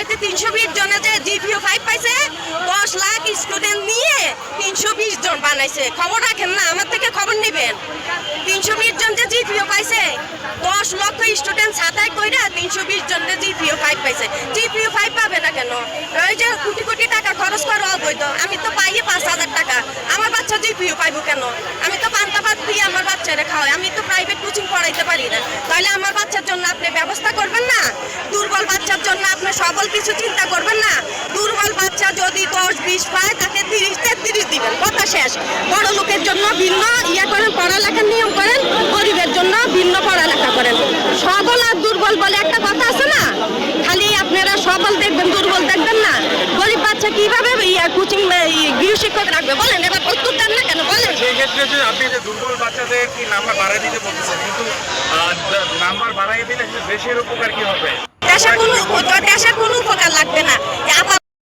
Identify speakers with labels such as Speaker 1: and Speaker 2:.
Speaker 1: চাইতে 320 জনে যে জিপিও 5 পাইছে 10 লাখ স্টুডেন্ট নিয়ে 320 জন বানাইছে। খবর রাখেন না, আমার থেকে খবর নেবেন। 320 জন যে জিপিও পাইছে 10 লক্ষ স্টুডেন্ট ছাতায় কইরা 320 জন যে জিপিও 5 পাইছে। জিপিও 5 পাবে না কেন? ওই যে কোটি কোটি টাকা খরচ করা অবৈধ। আমি তো পাইয়ে 5,000 টাকা, আমার বাচ্চা জিপিও পাইবো কেন? আমি তো পান্তা ভাত দিয়ে আমার বাচ্চারা খাওয়াই, আমি তো প্রাইভেট কোচিং পড়াইতে পারি না। তাহলে আমার বাচ্চার জন্য আপনি ব্যবস্থা করবেন না? দুর্বল বাচ্চার জন্য আপনি সবল কিছু চিন্তা করবেন না? দুর্বল বাচ্চা যদি 10-20 পায় তাকে 30-33 দিবেন, কথা শেষ। বড় লোকের জন্য ভিন্ন ইয়া করেন, পড়ালেখার নিয়ম করেন, গরিবের জন্য ভিন্ন পড়ালেখা করেন। সবল আর দুর্বল বলে একটা কথা আছে না? খালি আপনারা সবল দেখবেন, দুর্বল দেখবেন না। গরিব বাচ্চা কিভাবে কোচিং গৃহশিক্ষক রাখবে বলেন? এবার উত্তর দেন না কেন বলেন?
Speaker 2: সেই ক্ষেত্রে যে আপনি যে দুর্বল বাচ্চাদের কি নাম্বার বাড়াই দিতে বলতেছেন, কিন্তু নাম্বার বাড়াই দিলে দেশের উপকার কি হবে?
Speaker 1: দেশের কোনো উপকার লাগবে না।